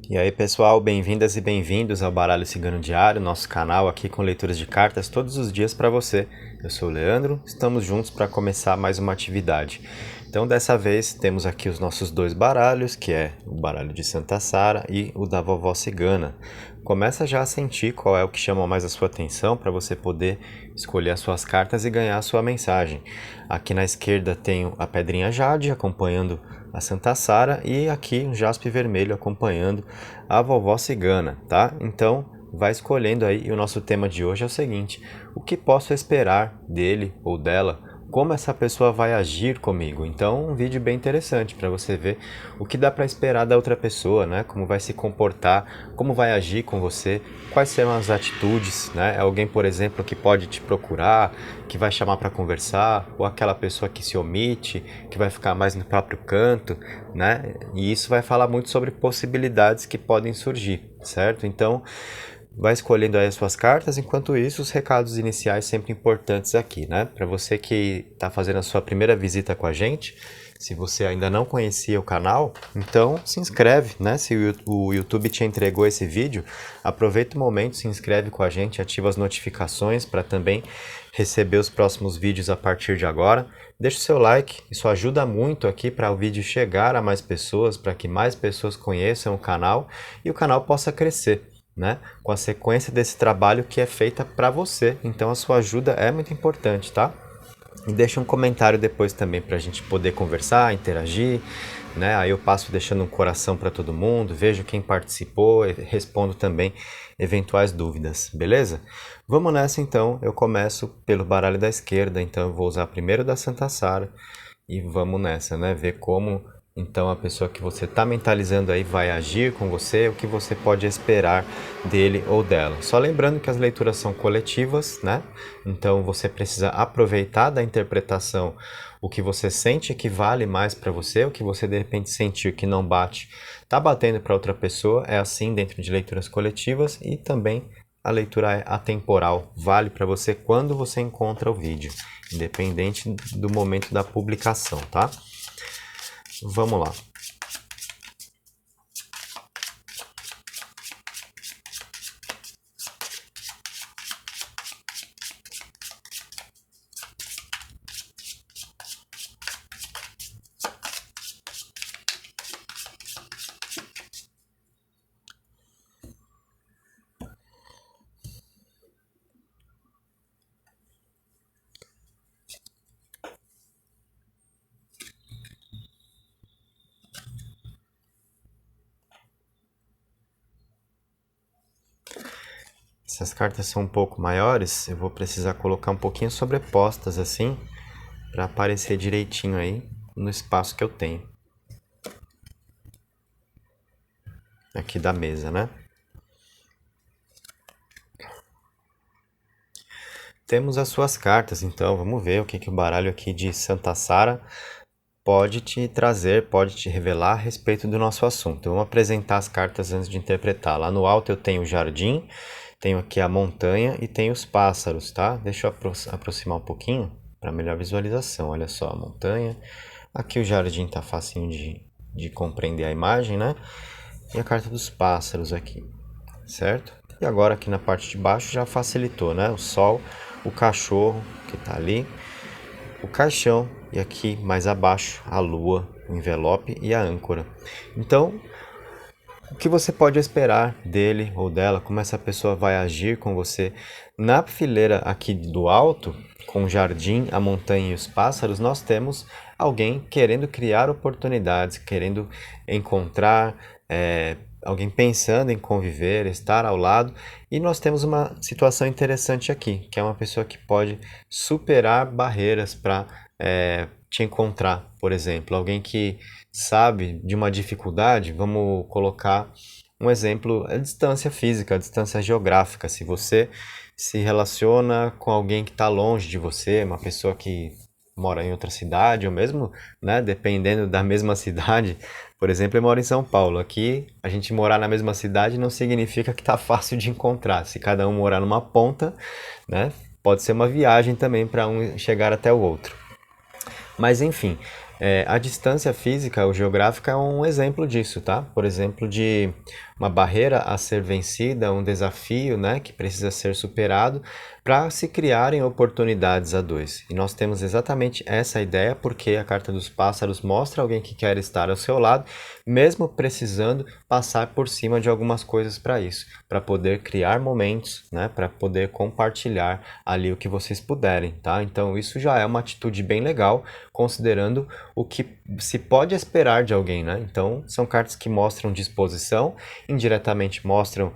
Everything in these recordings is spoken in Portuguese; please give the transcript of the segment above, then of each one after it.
E aí pessoal, bem-vindas e bem-vindos ao Baralho Cigano Diário, nosso canal aqui com leituras de cartas todos os dias para você. Eu sou o Leandro, estamos juntos para começar mais uma atividade. Então dessa vez temos aqui os nossos dois baralhos, que é o baralho de Santa Sara e o da Vovó Cigana. Começa já a sentir qual é o que chama mais a sua atenção para você poder escolher as suas cartas e ganhar a sua mensagem. Aqui na esquerda tem a pedrinha Jade acompanhando a Santa Sara e aqui um jaspe vermelho acompanhando a Vovó Cigana, tá? Então vai escolhendo aí, e o nosso tema de hoje é o seguinte: o que posso esperar dele ou dela? Como essa pessoa vai agir comigo? Então, um vídeo bem interessante para você ver o que dá para esperar da outra pessoa, né? Como vai se comportar, como vai agir com você, quais são as atitudes, né? É alguém, por exemplo, que pode te procurar, que vai chamar para conversar, ou aquela pessoa que se omite, que vai ficar mais no próprio canto, né? E isso vai falar muito sobre possibilidades que podem surgir, certo? Então, vai escolhendo aí as suas cartas, enquanto isso, os recados iniciais sempre importantes aqui, né? Para você que está fazendo a sua primeira visita com a gente, se você ainda não conhecia o canal, então se inscreve, né? Se o YouTube te entregou esse vídeo, aproveita o momento, se inscreve com a gente, ativa as notificações para também receber os próximos vídeos a partir de agora. Deixa o seu like, isso ajuda muito aqui para o vídeo chegar a mais pessoas, para que mais pessoas conheçam o canal e o canal possa crescer, né? Com a sequência desse trabalho que é feita para você. Então a sua ajuda é muito importante, tá? E deixa um comentário depois também para a gente poder conversar, interagir, né? Aí eu passo deixando um coração para todo mundo, vejo quem participou e respondo também eventuais dúvidas, beleza? Vamos nessa então, eu começo pelo baralho da esquerda, então eu vou usar primeiro da Santa Sara e vamos nessa, né? Ver como então a pessoa que você está mentalizando aí vai agir com você, o que você pode esperar dele ou dela. Só lembrando que as leituras são coletivas, né? Então você precisa aproveitar da interpretação o que você sente que vale mais para você, o que você de repente sentiu que não bate, tá batendo para outra pessoa, é assim dentro de leituras coletivas. E também a leitura é atemporal, vale para você quando você encontra o vídeo, independente do momento da publicação, tá? Vamos lá. Essas cartas são um pouco maiores, eu vou precisar colocar um pouquinho sobrepostas assim, para aparecer direitinho aí no espaço que eu tenho. Aqui da mesa, né? Temos as suas cartas, então vamos ver o que o baralho aqui de Santa Sara pode te trazer, pode te revelar a respeito do nosso assunto. Vamos apresentar as cartas antes de interpretar. Lá no alto eu tenho o jardim, tenho aqui a montanha e tenho os pássaros, tá? Deixa eu aproximar um pouquinho para melhor visualização. Olha só a montanha. Aqui o jardim tá facinho de compreender a imagem, né? E a carta dos pássaros aqui, certo? E agora aqui na parte de baixo já facilitou, né? O sol, o cachorro que tá ali, o caixão e aqui mais abaixo a lua, o envelope e a âncora. Então, o que você pode esperar dele ou dela, como essa pessoa vai agir com você? Na fileira aqui do alto, com o jardim, a montanha e os pássaros, nós temos alguém querendo criar oportunidades, querendo encontrar, alguém pensando em conviver, estar ao lado. E nós temos uma situação interessante aqui, que é uma pessoa que pode superar barreiras para te encontrar, por exemplo. Alguém que sabe de uma dificuldade, vamos colocar um exemplo, a distância física, a distância geográfica. Se você se relaciona com alguém que está longe de você, uma pessoa que mora em outra cidade, ou mesmo, né, dependendo da mesma cidade, por exemplo, eu moro em São Paulo. Aqui, a gente morar na mesma cidade não significa que está fácil de encontrar. Se cada um morar numa ponta, né, pode ser uma viagem também para um chegar até o outro. Mas enfim, A distância física ou geográfica é um exemplo disso, tá? Por exemplo, de uma barreira a ser vencida, um desafio, né, que precisa ser superado para se criarem oportunidades a dois. E nós temos exatamente essa ideia porque a Carta dos Pássaros mostra alguém que quer estar ao seu lado, mesmo precisando passar por cima de algumas coisas para isso, para poder criar momentos, né, para poder compartilhar ali o que vocês puderem, tá? Então isso já é uma atitude bem legal, considerando o que se pode esperar de alguém, né? Então são cartas que mostram disposição, indiretamente mostram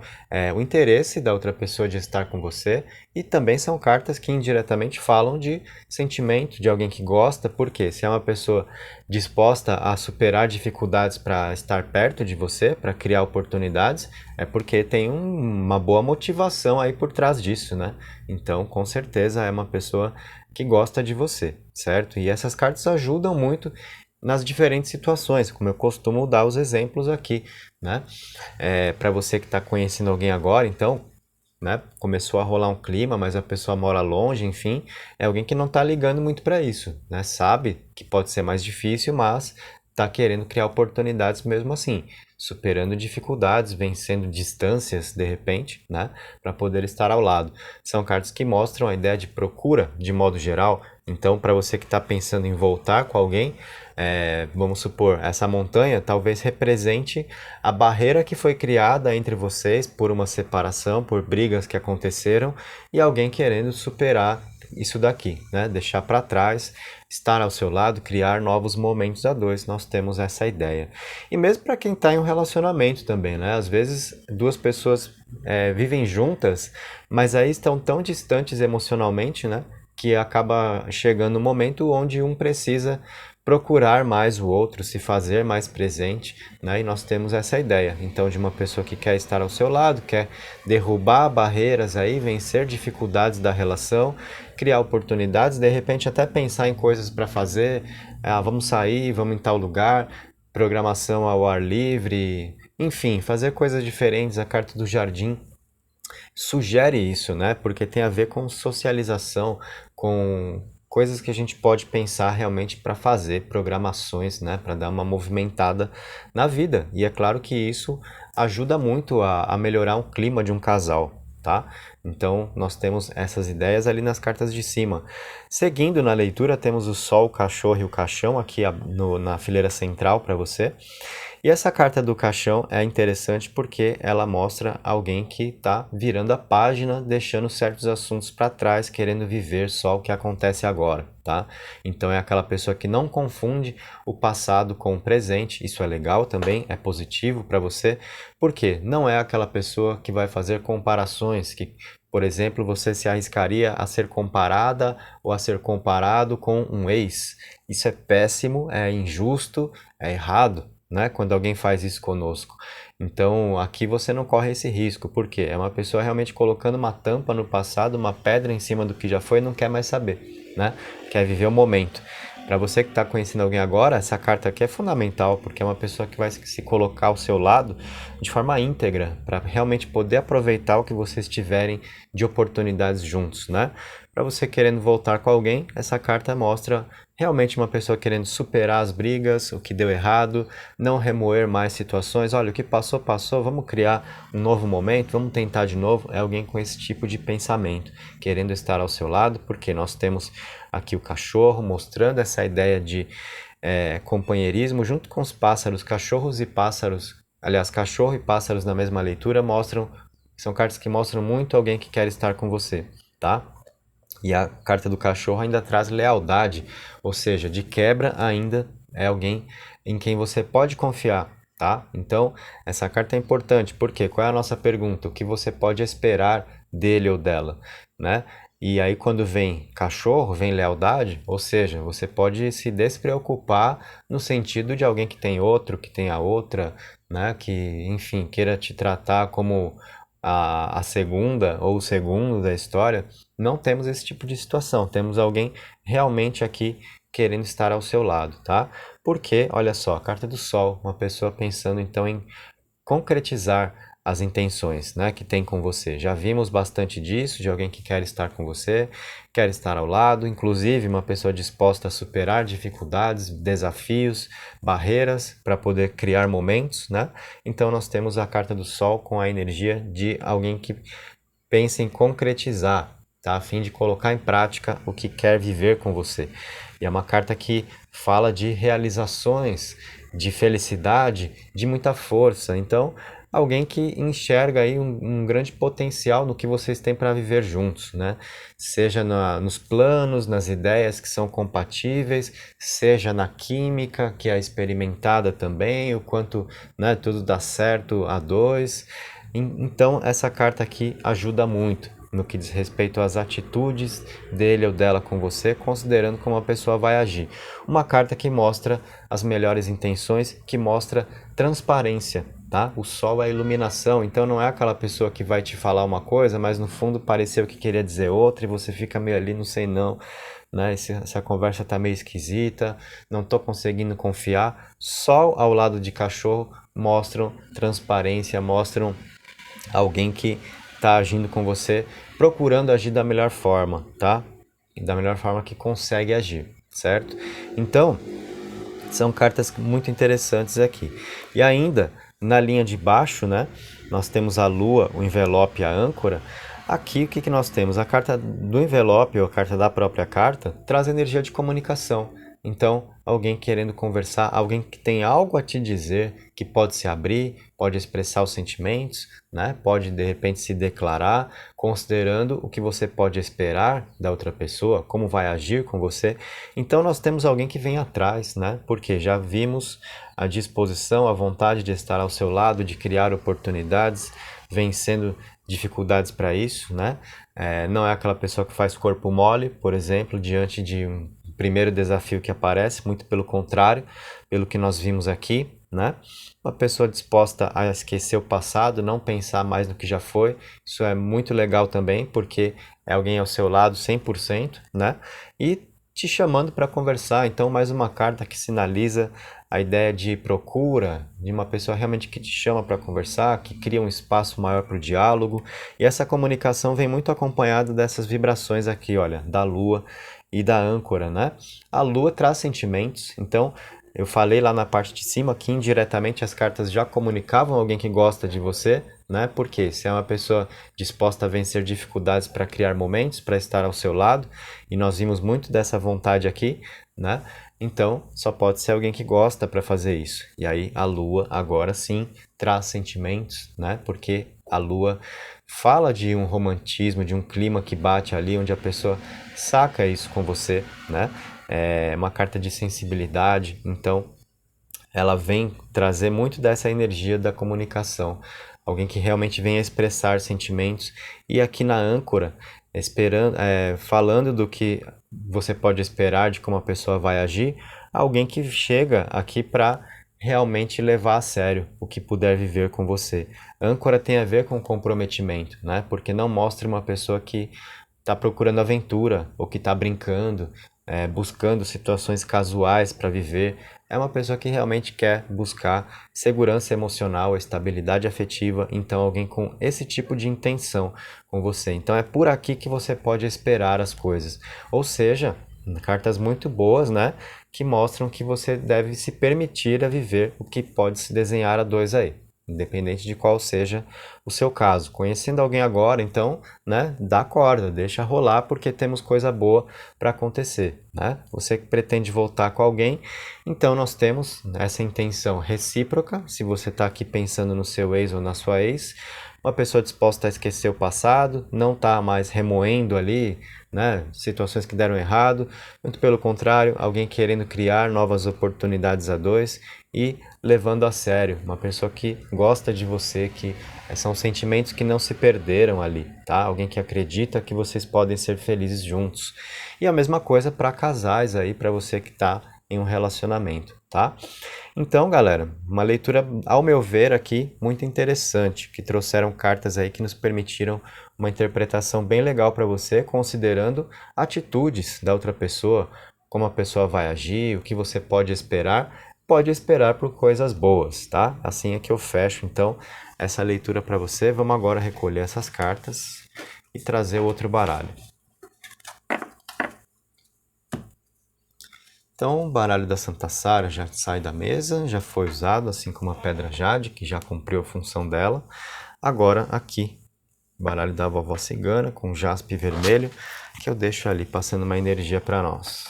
o interesse da outra pessoa de estar com você, e também são cartas que indiretamente falam de sentimento de alguém que gosta, porque se é uma pessoa disposta a superar dificuldades para estar perto de você, para criar oportunidades, é porque tem uma boa motivação aí por trás disso, né? Então, com certeza é uma pessoa que gosta de você, certo? E essas cartas ajudam muito nas diferentes situações, como eu costumo dar os exemplos aqui, né? Para você que está conhecendo alguém agora, então, né, começou a rolar um clima, mas a pessoa mora longe, enfim, é alguém que não está ligando muito para isso, né? Sabe que pode ser mais difícil, mas está querendo criar oportunidades mesmo assim, superando dificuldades, vencendo distâncias de repente, né, para poder estar ao lado. São cartas que mostram a ideia de procura de modo geral. Então, para você que está pensando em voltar com alguém, vamos supor, essa montanha talvez represente a barreira que foi criada entre vocês por uma separação, por brigas que aconteceram e alguém querendo superar isso daqui, né? Deixar para trás, estar ao seu lado, criar novos momentos a dois. Nós temos essa ideia. E mesmo para quem está em um relacionamento também, né? Às vezes duas pessoas vivem juntas, mas aí estão tão distantes emocionalmente, né? Que acaba chegando um momento onde um precisa procurar mais o outro, se fazer mais presente, né? E nós temos essa ideia, então, de uma pessoa que quer estar ao seu lado, quer derrubar barreiras aí, vencer dificuldades da relação, criar oportunidades, de repente até pensar em coisas para fazer, vamos sair, vamos em tal lugar, programação ao ar livre, enfim, fazer coisas diferentes. A carta do jardim sugere isso, né? Porque tem a ver com socialização, com coisas que a gente pode pensar realmente para fazer, programações, né? Para dar uma movimentada na vida. E é claro que isso ajuda muito a melhorar o clima de um casal, tá? Então, nós temos essas ideias ali nas cartas de cima. Seguindo na leitura, temos o Sol, o Cachorro e o Caixão aqui na fileira central para você. E essa carta do caixão é interessante porque ela mostra alguém que está virando a página, deixando certos assuntos para trás, querendo viver só o que acontece agora, tá? Então é aquela pessoa que não confunde o passado com o presente. Isso é legal também, é positivo para você, porque não é aquela pessoa que vai fazer comparações, que, por exemplo, você se arriscaria a ser comparada ou a ser comparado com um ex. Isso é péssimo, é injusto, é errado, né? Quando alguém faz isso conosco. Então, aqui você não corre esse risco, porque é uma pessoa realmente colocando uma tampa no passado, uma pedra em cima do que já foi e não quer mais saber, né? Quer viver o momento. Para você que está conhecendo alguém agora, essa carta aqui é fundamental, porque é uma pessoa que vai se colocar ao seu lado de forma íntegra, para realmente poder aproveitar o que vocês tiverem de oportunidades juntos, né? Para você querendo voltar com alguém, essa carta mostra realmente uma pessoa querendo superar as brigas, o que deu errado, não remoer mais situações. Olha, o que passou, passou, vamos criar um novo momento, vamos tentar de novo. É alguém com esse tipo de pensamento, querendo estar ao seu lado, porque nós temos aqui o cachorro mostrando essa ideia de companheirismo junto com os pássaros. Cachorros e pássaros, aliás, cachorro e pássaros na mesma leitura são cartas que mostram muito alguém que quer estar com você, tá? E a carta do cachorro ainda traz lealdade, ou seja, de quebra ainda é alguém em quem você pode confiar, tá? Então, essa carta é importante, porque qual é a nossa pergunta? O que você pode esperar dele ou dela, né? E aí quando vem cachorro, vem lealdade, ou seja, você pode se despreocupar no sentido de alguém que tem outro, que tem a outra, né? Que, enfim, queira te tratar como a segunda ou o segundo da história. Não temos esse tipo de situação. Temos alguém realmente aqui querendo estar ao seu lado, tá? Porque, olha só, a carta do Sol, uma pessoa pensando então em concretizar as intenções, né, que tem com você. Já vimos bastante disso, de alguém que quer estar com você, quer estar ao lado, inclusive uma pessoa disposta a superar dificuldades, desafios, barreiras para poder criar momentos, né? Então nós temos a carta do Sol com a energia de alguém que pensa em concretizar, tá? A fim de colocar em prática o que quer viver com você. E é uma carta que fala de realizações, de felicidade, de muita força. Então, alguém que enxerga aí um grande potencial no que vocês têm para viver juntos, né? Seja nos planos, nas ideias que são compatíveis, seja na química que é experimentada também, o quanto, né, tudo dá certo a dois. Então, essa carta aqui ajuda muito no que diz respeito às atitudes dele ou dela com você, considerando como a pessoa vai agir. Uma carta que mostra as melhores intenções, que mostra transparência, tá? O Sol é a iluminação, então não é aquela pessoa que vai te falar uma coisa, mas no fundo pareceu que queria dizer outra e você fica meio ali, não sei não, né? Essa conversa tá meio esquisita, não tô conseguindo confiar. Sol ao lado de cachorro mostram transparência, mostram alguém que está agindo com você, procurando agir da melhor forma, tá? Da melhor forma que consegue agir, certo? Então, são cartas muito interessantes aqui. E ainda, na linha de baixo, né? Nós temos a Lua, o envelope e a âncora. Aqui, o que nós temos? A carta do envelope, ou a carta da própria carta, traz energia de comunicação. Então, alguém querendo conversar, alguém que tem algo a te dizer, que pode se abrir, pode expressar os sentimentos, né? Pode de repente se declarar, considerando o que você pode esperar da outra pessoa, como vai agir com você. Então, nós temos alguém que vem atrás, né? Porque já vimos a disposição, a vontade de estar ao seu lado, de criar oportunidades, vencendo dificuldades para isso, né? Não é aquela pessoa que faz corpo mole, por exemplo, diante de um primeiro desafio que aparece, muito pelo contrário, pelo que nós vimos aqui, né? Uma pessoa disposta a esquecer o passado, não pensar mais no que já foi, isso é muito legal também, porque é alguém ao seu lado 100%, né? E te chamando para conversar, então mais uma carta que sinaliza a ideia de procura, de uma pessoa realmente que te chama para conversar, que cria um espaço maior para o diálogo, e essa comunicação vem muito acompanhada dessas vibrações aqui, olha, da Lua e da âncora, né? A Lua traz sentimentos, então eu falei lá na parte de cima que indiretamente as cartas já comunicavam alguém que gosta de você, né? Porque se é uma pessoa disposta a vencer dificuldades para criar momentos, para estar ao seu lado, e nós vimos muito dessa vontade aqui, né? Então, só pode ser alguém que gosta para fazer isso. E aí a Lua agora sim traz sentimentos, né? Porque a Lua fala de um romantismo, de um clima que bate ali, onde a pessoa saca isso com você, né? É uma carta de sensibilidade, então ela vem trazer muito dessa energia da comunicação. Alguém que realmente vem a expressar sentimentos. E aqui na âncora, falando do que você pode esperar, de como a pessoa vai agir, alguém que chega aqui para realmente levar a sério o que puder viver com você. Âncora tem a ver com comprometimento, né? Porque não mostra uma pessoa que está procurando aventura ou que está brincando, buscando situações casuais para viver. É uma pessoa que realmente quer buscar segurança emocional, estabilidade afetiva, então alguém com esse tipo de intenção com você. Então é por aqui que você pode esperar as coisas. Ou seja, cartas muito boas, né? Que mostram que você deve se permitir a viver o que pode se desenhar a dois aí, independente de qual seja o seu caso. Conhecendo alguém agora, então, né, dá corda, deixa rolar, porque temos coisa boa para acontecer, né? Você que pretende voltar com alguém, então nós temos essa intenção recíproca, se você está aqui pensando no seu ex ou na sua ex, uma pessoa disposta a esquecer o passado, não está mais remoendo ali, né, situações que deram errado, muito pelo contrário, alguém querendo criar novas oportunidades a dois e levando a sério, uma pessoa que gosta de você, que são sentimentos que não se perderam ali, tá? Alguém que acredita que vocês podem ser felizes juntos. E a mesma coisa para casais aí, para você que está em um relacionamento, tá? Então, galera, uma leitura, ao meu ver aqui, muito interessante, que trouxeram cartas aí que nos permitiram uma interpretação bem legal para você, considerando atitudes da outra pessoa, como a pessoa vai agir, o que você pode esperar pode esperar por coisas boas, tá? Assim é que eu fecho, então, essa leitura para você. Vamos agora recolher essas cartas e trazer o outro baralho. Então, o baralho da Santa Sara já sai da mesa, já foi usado, assim como a pedra jade, que já cumpriu a função dela. Agora, aqui, o baralho da vovó cigana, com jaspe vermelho, que eu deixo ali passando uma energia para nós.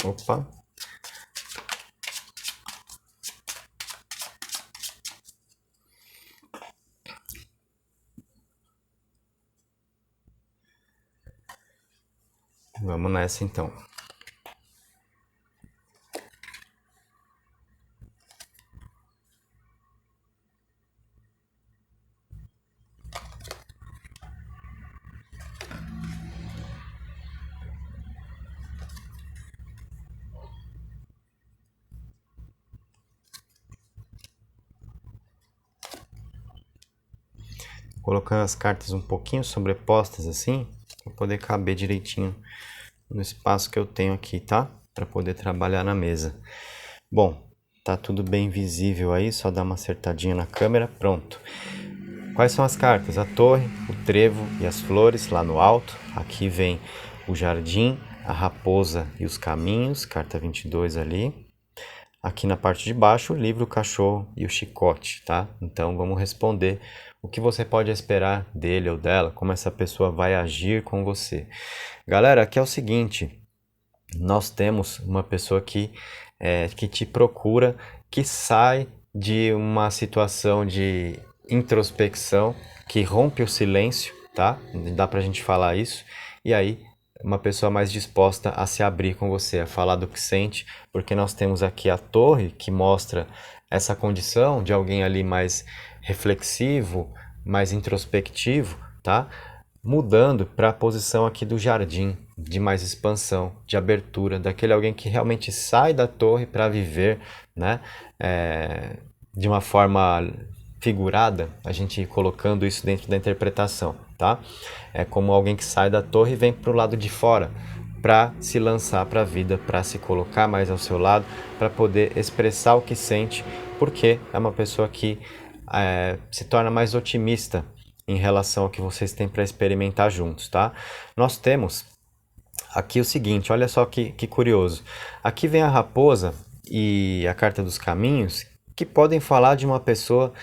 Opa! Vamos nessa então. Colocando as cartas um pouquinho sobrepostas assim, para poder caber direitinho no espaço que eu tenho aqui, tá? Para poder trabalhar na mesa. Bom, tá tudo bem visível aí, só dar uma acertadinha na câmera, pronto. Quais são as cartas? A torre, o trevo e as flores lá no alto. Aqui vem o jardim, a raposa e os caminhos, carta 22 ali. Aqui na parte de baixo, o livro, o cachorro e o chicote, tá? Então vamos responder o que você pode esperar dele ou dela, como essa pessoa vai agir com você. Galera, aqui é o seguinte, nós temos uma pessoa que te procura, que sai de uma situação de introspecção, que rompe o silêncio, tá? Dá pra gente falar isso. E aí, uma pessoa mais disposta a se abrir com você, a falar do que sente, porque nós temos aqui a torre que mostra essa condição de alguém ali mais reflexivo, mais introspectivo, tá? Mudando para a posição aqui do jardim, de mais expansão, de abertura, daquele alguém que realmente sai da torre para viver, né? De uma forma figurada, a gente colocando isso dentro da interpretação, tá? É como alguém que sai da torre e vem para o lado de fora, para se lançar para a vida, para se colocar mais ao seu lado, para poder expressar o que sente, porque é uma pessoa que se torna mais otimista em relação ao que vocês têm para experimentar juntos, tá? Nós temos aqui o seguinte, olha só que curioso. Aqui vem a raposa e a carta dos caminhos, que podem falar de uma pessoa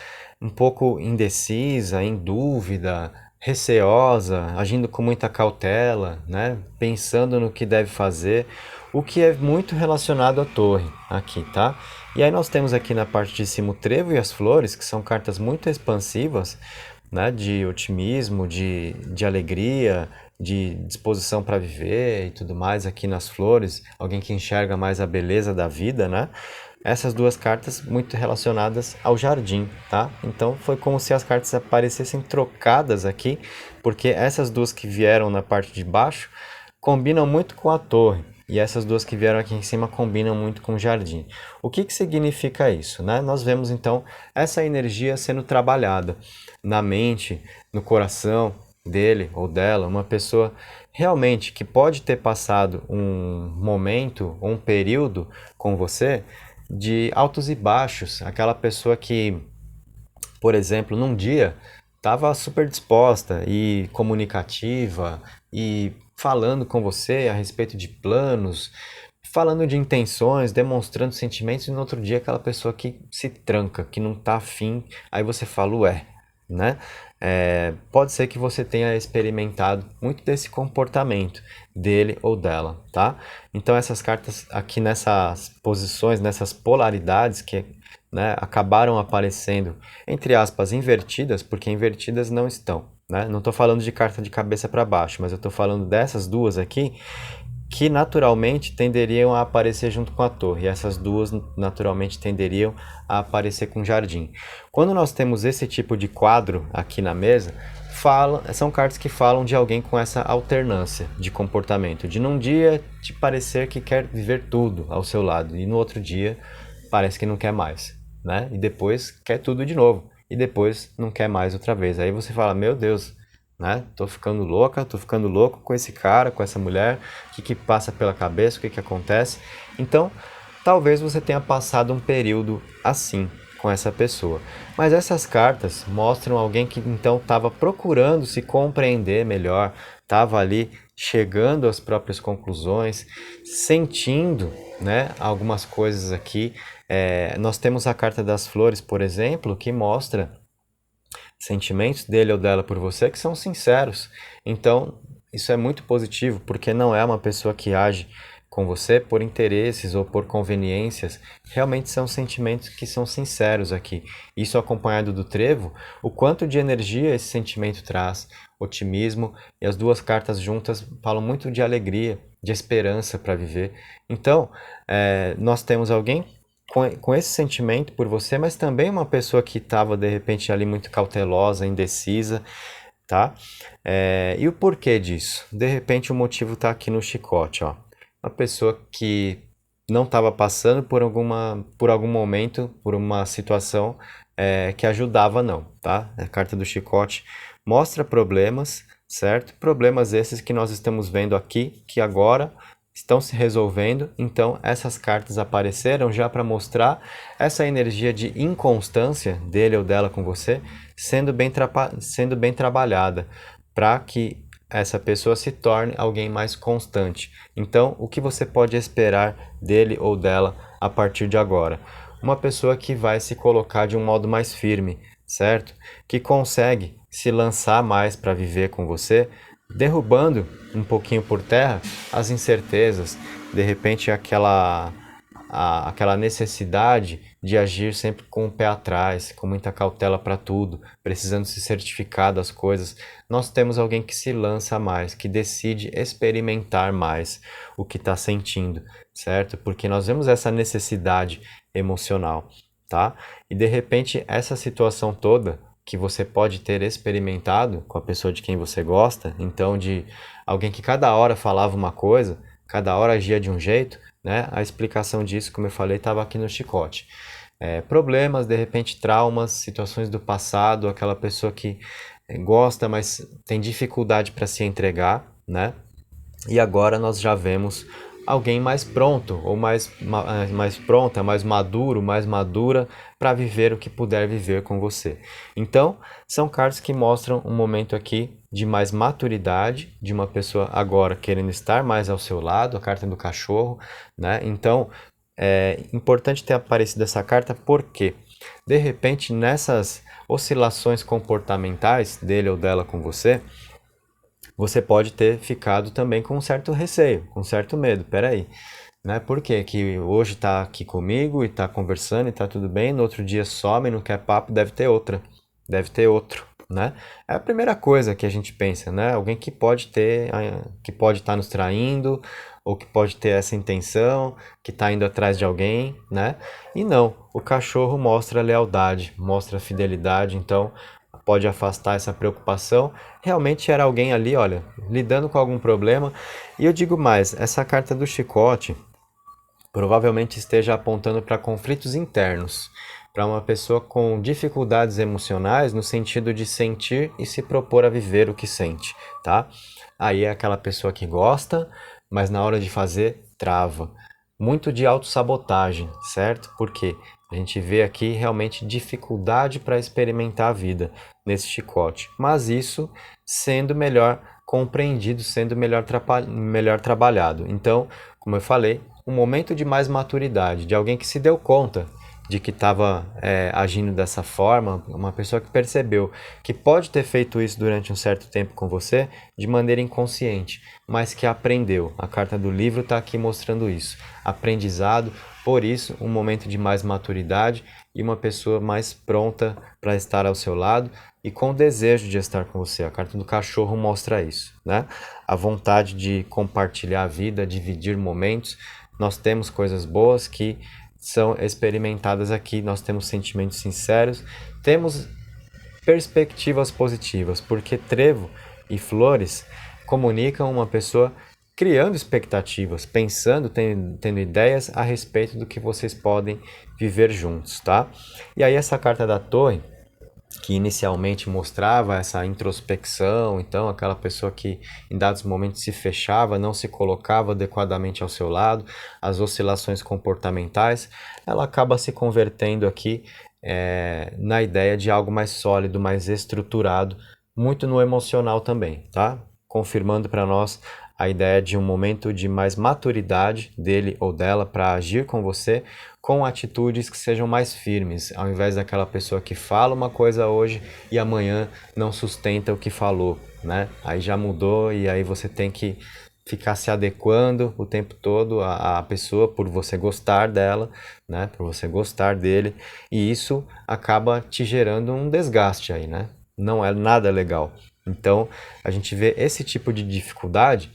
um pouco indecisa, em dúvida, receosa, agindo com muita cautela, né? Pensando no que deve fazer, o que é muito relacionado à torre aqui, tá? E aí nós temos aqui na parte de cima o trevo e as flores, que são cartas muito expansivas, né? De otimismo, de alegria, de disposição para viver e tudo mais aqui nas flores, alguém que enxerga mais a beleza da vida, né? Essas duas cartas muito relacionadas ao jardim, tá? Então foi como se as cartas aparecessem trocadas aqui, porque essas duas que vieram na parte de baixo combinam muito com a torre, e essas duas que vieram aqui em cima combinam muito com o jardim. O que significa isso, né? Nós vemos então essa energia sendo trabalhada na mente, no coração dele ou dela, uma pessoa realmente que pode ter passado um momento, um período com você de altos e baixos, aquela pessoa que, por exemplo, num dia estava super disposta e comunicativa e falando com você a respeito de planos, falando de intenções, demonstrando sentimentos, e no outro dia aquela pessoa que se tranca, que não tá afim, aí você fala, ué, né? Pode ser que você tenha experimentado muito desse comportamento dele ou dela, tá? Então essas cartas aqui nessas posições, nessas polaridades que, né, acabaram aparecendo, entre aspas, invertidas, porque invertidas não estão, né? Não estou falando de carta de cabeça para baixo, mas eu estou falando dessas duas aqui que naturalmente tenderiam a aparecer junto com a torre, e essas duas naturalmente tenderiam a aparecer com o jardim. Quando nós temos esse tipo de quadro aqui na mesa, são cartas que falam de alguém com essa alternância de comportamento, de num dia te parecer que quer viver tudo ao seu lado e no outro dia parece que não quer mais, né? E depois quer tudo de novo e depois não quer mais outra vez. Aí você fala, meu Deus, né? Tô ficando louca, tô ficando louco com esse cara, com essa mulher, o que passa pela cabeça, o que acontece? Então, talvez você tenha passado um período assim com essa pessoa. Mas essas cartas mostram alguém que então estava procurando se compreender melhor, estava ali chegando às próprias conclusões, sentindo, né, algumas coisas aqui. Nós temos a carta das flores, por exemplo, que mostra sentimentos dele ou dela por você que são sinceros. Então, isso é muito positivo, porque não é uma pessoa que age com você por interesses ou por conveniências. Realmente são sentimentos que são sinceros aqui. Isso acompanhado do trevo, o quanto de energia esse sentimento traz, otimismo, e as duas cartas juntas falam muito de alegria, de esperança para viver. Então, nós temos alguém com esse sentimento por você, mas também uma pessoa que estava de repente ali muito cautelosa, indecisa, tá? E o porquê disso? De repente o motivo está aqui no chicote, ó. Uma pessoa que não estava passando por algum momento, por uma situação que ajudava, não, tá? A carta do chicote mostra problemas, certo? Problemas esses que nós estamos vendo aqui, que agora estão se resolvendo. Então essas cartas apareceram já para mostrar essa energia de inconstância dele ou dela com você sendo bem trabalhada, para que essa pessoa se torne alguém mais constante. Então, o que você pode esperar dele ou dela a partir de agora? Uma pessoa que vai se colocar de um modo mais firme, certo? Que consegue se lançar mais para viver com você, derrubando um pouquinho por terra as incertezas, de repente aquela necessidade de agir sempre com o pé atrás, com muita cautela para tudo, precisando se certificar das coisas. Nós temos alguém que se lança mais, que decide experimentar mais o que está sentindo, certo? Porque nós vemos essa necessidade emocional, tá? E de repente essa situação toda que você pode ter experimentado com a pessoa de quem você gosta, então de alguém que cada hora falava uma coisa, cada hora agia de um jeito, né? A explicação disso, como eu falei, estava aqui no chicote. Problemas, de repente traumas, situações do passado, aquela pessoa que gosta, mas tem dificuldade para se entregar, né? E agora nós já vemos alguém mais pronto, ou mais pronta, mais maduro, mais madura para viver o que puder viver com você. Então, são cartas que mostram um momento aqui de mais maturidade, de uma pessoa agora querendo estar mais ao seu lado, a carta do cachorro, né? Então, é importante ter aparecido essa carta porque, de repente, nessas oscilações comportamentais dele ou dela com você, você pode ter ficado também com um certo receio, com um certo medo. Peraí, né? Por quê? Que hoje está aqui comigo e está conversando e está tudo bem, no outro dia some, não quer papo, deve ter outra, deve ter outro, né? É a primeira coisa que a gente pensa, né? Alguém que pode estar nos traindo, ou que pode ter essa intenção, que está indo atrás de alguém, né? E não, o cachorro mostra lealdade, mostra fidelidade, então pode afastar essa preocupação. Realmente era alguém ali, olha, lidando com algum problema. E eu digo mais, essa carta do chicote provavelmente esteja apontando para conflitos internos, para uma pessoa com dificuldades emocionais no sentido de sentir e se propor a viver o que sente, tá? Aí é aquela pessoa que gosta, mas na hora de fazer, trava. Muito de autossabotagem, certo? Porque a gente vê aqui realmente dificuldade para experimentar a vida nesse chicote. Mas isso sendo melhor compreendido, sendo melhor trabalhado. Então, como eu falei, um momento de mais maturidade, de alguém que se deu conta de que estava agindo dessa forma, uma pessoa que percebeu que pode ter feito isso durante um certo tempo com você de maneira inconsciente, mas que aprendeu. A carta do livro está aqui mostrando isso. Aprendizado, por isso, um momento de mais maturidade e uma pessoa mais pronta para estar ao seu lado e com desejo de estar com você. A carta do cachorro mostra isso, né? A vontade de compartilhar a vida, dividir momentos. Nós temos coisas boas que são experimentadas aqui, nós temos sentimentos sinceros, temos perspectivas positivas, porque trevo e flores comunicam uma pessoa criando expectativas, pensando, tendo ideias a respeito do que vocês podem viver juntos, tá? E aí essa carta da Torre, que inicialmente mostrava essa introspecção, então aquela pessoa que em dados momentos se fechava, não se colocava adequadamente ao seu lado, as oscilações comportamentais, ela acaba se convertendo aqui na ideia de algo mais sólido, mais estruturado, muito no emocional também, tá? Confirmando para nós a ideia de um momento de mais maturidade dele ou dela para agir com você, com atitudes que sejam mais firmes, ao invés daquela pessoa que fala uma coisa hoje e amanhã não sustenta o que falou, né? Aí já mudou e aí você tem que ficar se adequando o tempo todo à pessoa por você gostar dela, né? Por você gostar dele, e isso acaba te gerando um desgaste aí, né? Não é nada legal. Então, a gente vê esse tipo de dificuldade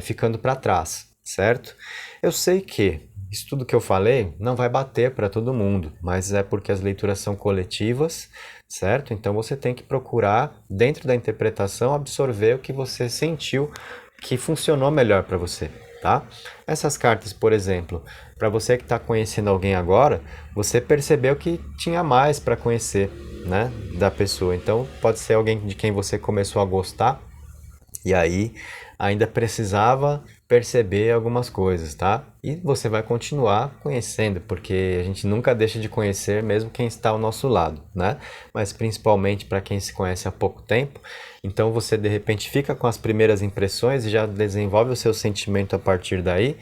ficando para trás, certo? Eu sei que isso tudo que eu falei não vai bater para todo mundo, mas é porque as leituras são coletivas, certo? Então, você tem que procurar, dentro da interpretação, absorver o que você sentiu que funcionou melhor para você, tá? Essas cartas, por exemplo, para você que está conhecendo alguém agora, você percebeu que tinha mais para conhecer, né, da pessoa. Então, pode ser alguém de quem você começou a gostar e aí ainda precisava perceber algumas coisas, tá? E você vai continuar conhecendo, porque a gente nunca deixa de conhecer mesmo quem está ao nosso lado, né? Mas principalmente para quem se conhece há pouco tempo. Então você de repente fica com as primeiras impressões e já desenvolve o seu sentimento a partir daí.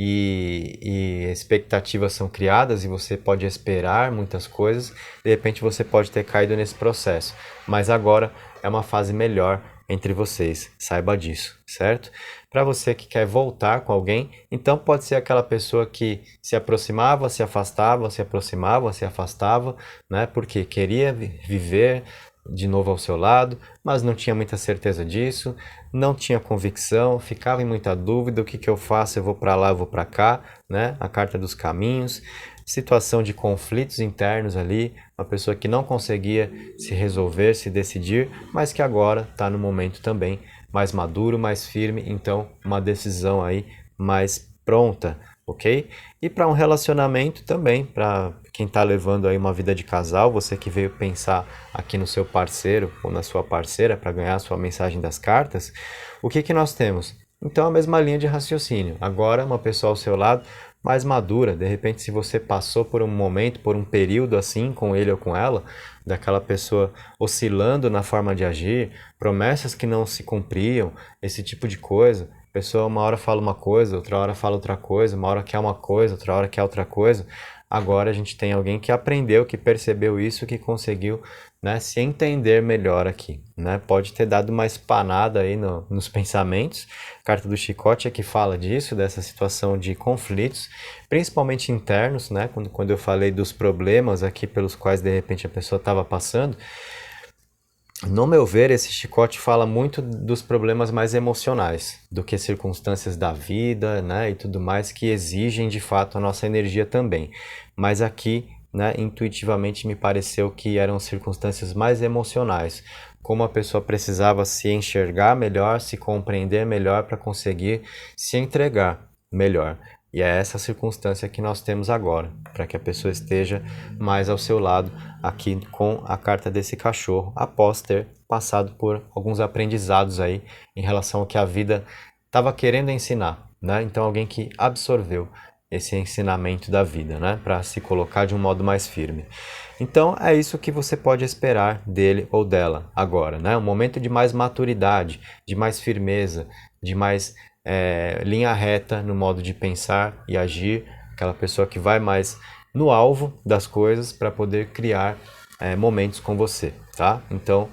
E expectativas são criadas e você pode esperar muitas coisas, de repente você pode ter caído nesse processo, mas agora é uma fase melhor entre vocês, saiba disso, certo? Para você que quer voltar com alguém, então pode ser aquela pessoa que se aproximava, se afastava, se aproximava, se afastava, né? Porque queria viver de novo ao seu lado, mas não tinha muita certeza disso, não tinha convicção, ficava em muita dúvida, o que eu faço, eu vou para lá, eu vou para cá, né? A carta dos caminhos, situação de conflitos internos ali, uma pessoa que não conseguia se resolver, se decidir, mas que agora está no momento também mais maduro, mais firme, então uma decisão aí mais pronta, ok? E para um relacionamento também, para quem está levando aí uma vida de casal, você que veio pensar aqui no seu parceiro ou na sua parceira para ganhar a sua mensagem das cartas, o que nós temos? Então a mesma linha de raciocínio, agora uma pessoa ao seu lado mais madura, de repente se você passou por um momento, por um período assim com ele ou com ela, daquela pessoa oscilando na forma de agir, promessas que não se cumpriam, esse tipo de coisa, a pessoa uma hora fala uma coisa, outra hora fala outra coisa, uma hora quer uma coisa, outra hora quer outra coisa. Agora a gente tem alguém que aprendeu, que percebeu isso, que conseguiu, né, se entender melhor aqui, né? Pode ter dado uma espanada aí nos pensamentos. A carta do chicote é que fala disso, dessa situação de conflitos, principalmente internos, né? Quando eu falei dos problemas aqui pelos quais de repente a pessoa estava passando, no meu ver, esse chicote fala muito dos problemas mais emocionais do que circunstâncias da vida, né, e tudo mais que exigem de fato a nossa energia também. Mas aqui, né, intuitivamente me pareceu que eram circunstâncias mais emocionais, como a pessoa precisava se enxergar melhor, se compreender melhor para conseguir se entregar melhor. E é essa circunstância que nós temos agora, para que a pessoa esteja mais ao seu lado aqui com a carta desse cachorro, após ter passado por alguns aprendizados aí em relação ao que a vida estava querendo ensinar, né? Então alguém que absorveu esse ensinamento da vida, né? Para se colocar de um modo mais firme. Então é isso que você pode esperar dele ou dela agora, né? Um momento de mais maturidade, de mais firmeza, de mais linha reta no modo de pensar e agir, aquela pessoa que vai mais no alvo das coisas para poder criar momentos com você, tá? Então,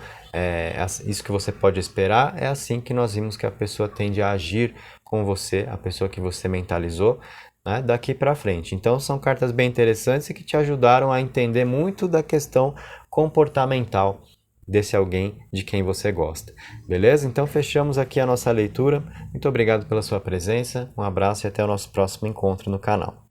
isso que você pode esperar é assim que nós vimos que a pessoa tende a agir com você, a pessoa que você mentalizou, né, daqui para frente. Então, são cartas bem interessantes e que te ajudaram a entender muito da questão comportamental desse alguém de quem você gosta. Beleza? Então fechamos aqui a nossa leitura. Muito obrigado pela sua presença, um abraço e até o nosso próximo encontro no canal.